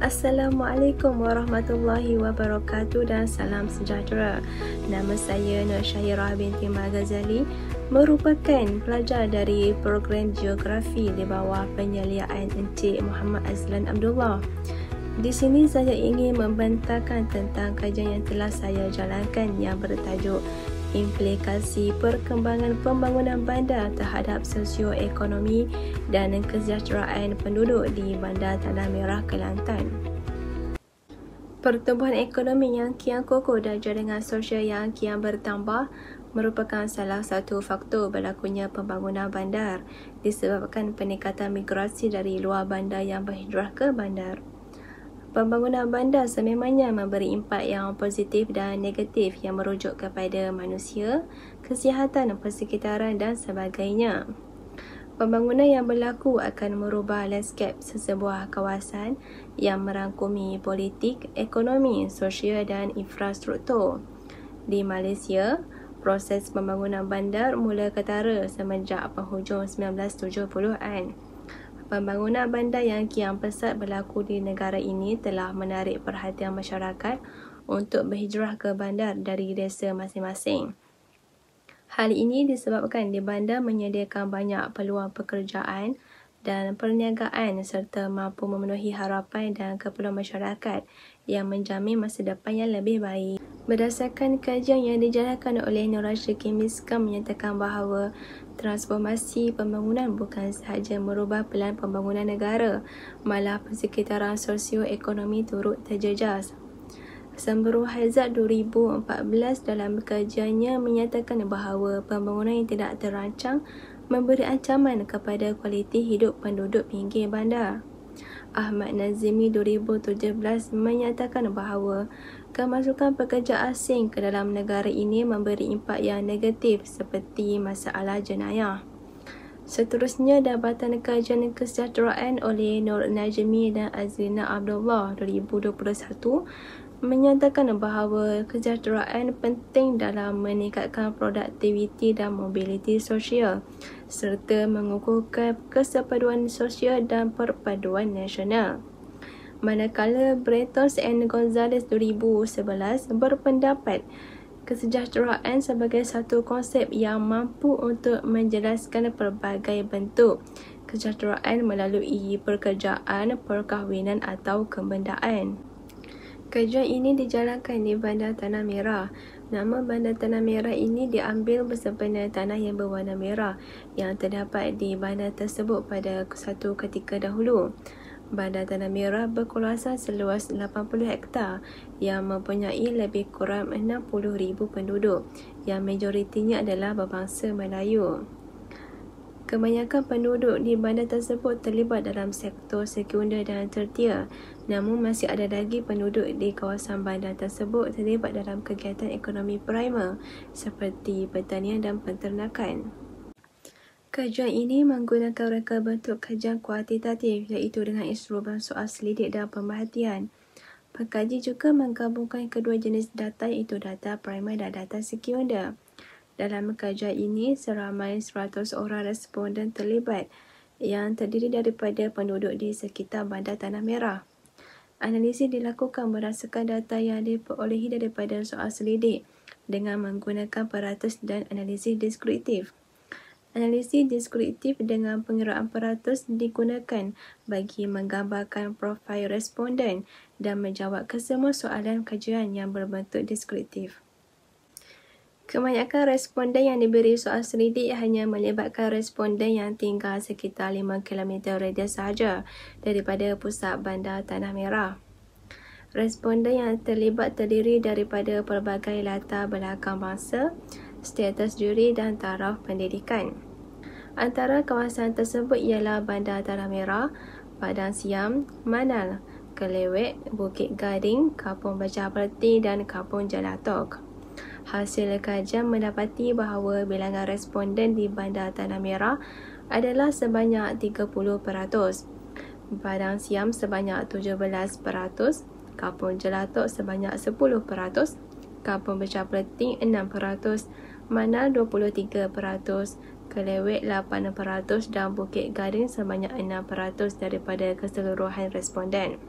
Assalamualaikum warahmatullahi wabarakatuh dan salam sejahtera. Nama saya Nur Syahirah binti Maghazali, merupakan pelajar dari program Geografi di bawah penyeliaan Encik Muhammad Azlan Abdullah. Di sini saya ingin membentangkan tentang kajian yang telah saya jalankan yang bertajuk Implikasi Perkembangan Pembangunan Bandar terhadap Sosioekonomi dan Kesejahteraan Penduduk di Bandar Tanah Merah, Kelantan. Pertumbuhan ekonomi yang kian kokoh dan jaringan sosial yang kian bertambah merupakan salah satu faktor berlakunya pembangunan bandar disebabkan peningkatan migrasi dari luar bandar yang berhijrah ke bandar. Pembangunan bandar sememangnya memberi impak yang positif dan negatif yang merujuk kepada manusia, kesihatan, persekitaran dan sebagainya. Pembangunan yang berlaku akan merubah lanskap sesebuah kawasan yang merangkumi politik, ekonomi, sosial dan infrastruktur. Di Malaysia, proses pembangunan bandar mula ketara semenjak penghujung 1970-an. Pembangunan bandar yang kian pesat berlaku di negara ini telah menarik perhatian masyarakat untuk berhijrah ke bandar dari desa masing-masing. Hal ini disebabkan di bandar menyediakan banyak peluang pekerjaan dan perniagaan serta mampu memenuhi harapan dan keperluan masyarakat yang menjamin masa depan yang lebih baik. Berdasarkan kajian yang dijalankan oleh Nur Rasyid Miskan menyatakan bahawa transformasi pembangunan bukan sahaja merubah pelan pembangunan negara, malah persekitaran sosioekonomi turut terjejas. Sembroh Hazard 2014 dalam kajiannya menyatakan bahawa pembangunan yang tidak terancang memberi ancaman kepada kualiti hidup penduduk pinggir bandar. Ahmad Nazimi 2017 menyatakan bahawa kemasukan pekerja asing ke dalam negara ini memberi impak yang negatif seperti masalah jenayah. Seterusnya, Jabatan Kajian Kesejahteraan oleh Nur Najmi dan Azlina Abdullah 2021 menyatakan bahawa kesejahteraan penting dalam meningkatkan produktiviti dan mobiliti sosial serta mengukuhkan kesepaduan sosial dan perpaduan nasional. Manakala Breton and Gonzalez 2011 berpendapat kesejahteraan sebagai satu konsep yang mampu untuk menjelaskan pelbagai bentuk kesejahteraan melalui pekerjaan, perkahwinan atau kebendaan. Kajian ini dijalankan di Bandar Tanah Merah. Nama Bandar Tanah Merah ini diambil bersempena tanah yang berwarna merah yang terdapat di bandar tersebut pada satu ketika dahulu. Bandar Tanah Merah berkawasan seluas 80 hektar yang mempunyai lebih kurang 60,000 penduduk yang majoritinya adalah berbangsa Melayu. Kebanyakan penduduk di bandar tersebut terlibat dalam sektor sekunder dan tertiar, namun masih ada lagi penduduk di kawasan bandar tersebut terlibat dalam kegiatan ekonomi primer seperti pertanian dan peternakan. Kajian ini menggunakan rangka bentuk kajian kuantitatif iaitu dengan instrumen soal selidik dan pemerhatian. Pengkaji juga menggabungkan kedua jenis data iaitu data primer dan data sekunder. Dalam kajian ini, seramai 100 orang responden terlibat yang terdiri daripada penduduk di sekitar Bandar Tanah Merah. Analisis dilakukan berdasarkan data yang diperolehi daripada soal selidik dengan menggunakan peratus dan analisis deskriptif. Analisis deskriptif dengan pengiraan peratus digunakan bagi menggambarkan profil responden dan menjawab kesemua soalan kajian yang berbentuk deskriptif. Kebanyakan responden yang diberi soal selidik hanya melibatkan responden yang tinggal sekitar 5 km radius sahaja daripada pusat Bandar Tanah Merah. Responden yang terlibat terdiri daripada pelbagai latar belakang bangsa, status juri dan taraf pendidikan. Antara kawasan tersebut ialah Bandar Tanah Merah, Padang Siam, Manal, Kelewek, Bukit Gading, Kampung Bajah Perti dan Kampung Jalatok. Hasil kajian mendapati bahawa bilangan responden di Bandar Tanah Merah adalah sebanyak 30%, Padang Siam sebanyak 17%, Kampung Jalatok sebanyak 10%, Kampung Bajah Perti 6%, Manal 23%, Kelewek 8% dan Bukit Gading sebanyak 6% daripada keseluruhan responden.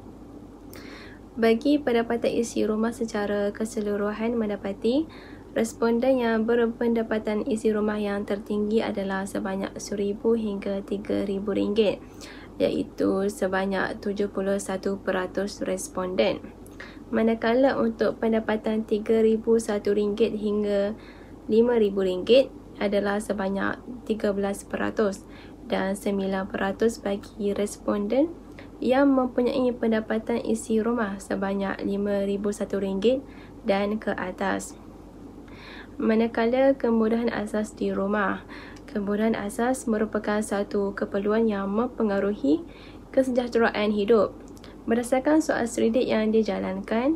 Bagi pendapatan isi rumah secara keseluruhan mendapati responden yang berpendapatan isi rumah yang tertinggi adalah sebanyak RM1,000 hingga RM3,000, iaitu sebanyak 71% responden. Manakala untuk pendapatan RM3,001 hingga RM5,000 adalah sebanyak 13% dan 9% bagi responden yang mempunyai pendapatan isi rumah sebanyak RM5,001 dan ke atas. Manakala kemudahan asas di rumah, kemudahan asas merupakan satu keperluan yang mempengaruhi kesejahteraan hidup. Berdasarkan soal selidik yang dijalankan,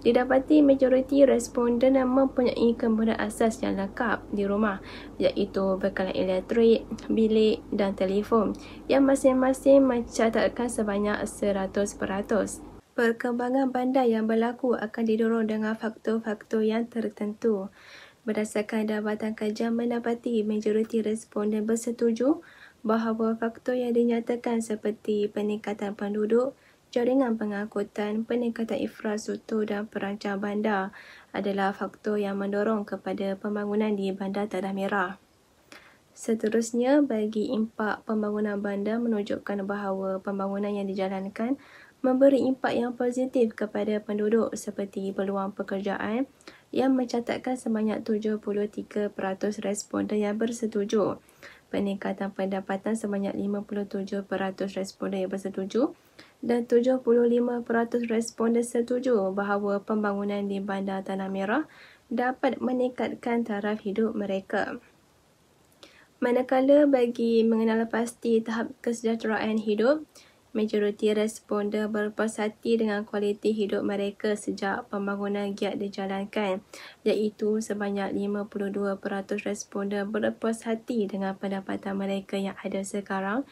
didapati majoriti responden mempunyai kemudahan asas yang lengkap di rumah, iaitu bekalan elektrik, bilik dan telefon yang masing-masing mencatatkan sebanyak 100%. Perkembangan bandar yang berlaku akan didorong dengan faktor-faktor yang tertentu. Berdasarkan Jabatan Kajian mendapati majoriti responden bersetuju bahawa faktor yang dinyatakan seperti peningkatan penduduk, jaringan pengangkutan, peningkatan infrastruktur dan perancang bandar adalah faktor yang mendorong kepada pembangunan di Bandar Tanah Merah. Seterusnya, bagi impak pembangunan bandar menunjukkan bahawa pembangunan yang dijalankan memberi impak yang positif kepada penduduk seperti peluang pekerjaan yang mencatatkan sebanyak 73% responden yang bersetuju, peningkatan pendapatan sebanyak 57% responden yang bersetuju dan 75% responden setuju bahawa pembangunan di Bandar Tanah Merah dapat meningkatkan taraf hidup mereka. Manakala bagi mengenal pasti tahap kesejahteraan hidup, majoriti responden berpuas hati dengan kualiti hidup mereka sejak pembangunan giat dijalankan, iaitu sebanyak 52% responden berpuas hati dengan pendapatan mereka yang ada sekarang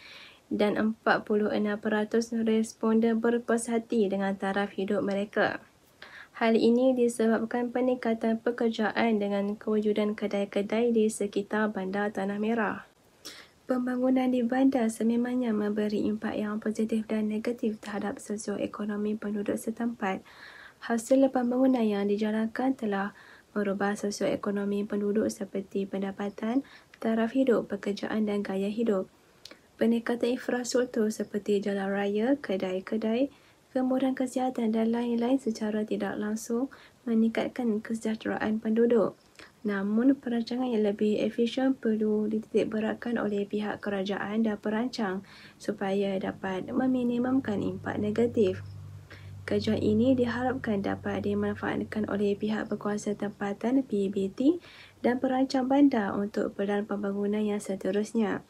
dan 46% responden berpuas hati dengan taraf hidup mereka. Hal ini disebabkan peningkatan pekerjaan dengan kewujudan kedai-kedai di sekitar Bandar Tanah Merah. Pembangunan di bandar sememangnya memberi impak yang positif dan negatif terhadap sosioekonomi penduduk setempat. Hasil pembangunan yang dijalankan telah merubah sosioekonomi penduduk seperti pendapatan, taraf hidup, pekerjaan dan gaya hidup. Peningkatan infrastruktur seperti jalan raya, kedai-kedai, kemudahan kesihatan dan lain-lain secara tidak langsung meningkatkan kesejahteraan penduduk. Namun, perancangan yang lebih efisien perlu dititikberatkan oleh pihak kerajaan dan perancang supaya dapat meminimumkan impak negatif. Kajian ini diharapkan dapat dimanfaatkan oleh pihak berkuasa tempatan PBT dan perancang bandar untuk pelan pembangunan yang seterusnya.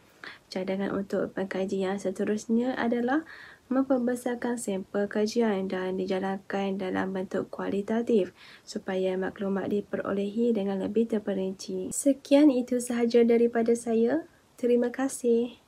Cadangan untuk pengkajian seterusnya adalah memperbesarkan sampel kajian dan dijalankan dalam bentuk kualitatif supaya maklumat diperolehi dengan lebih terperinci. Sekian itu sahaja daripada saya. Terima kasih.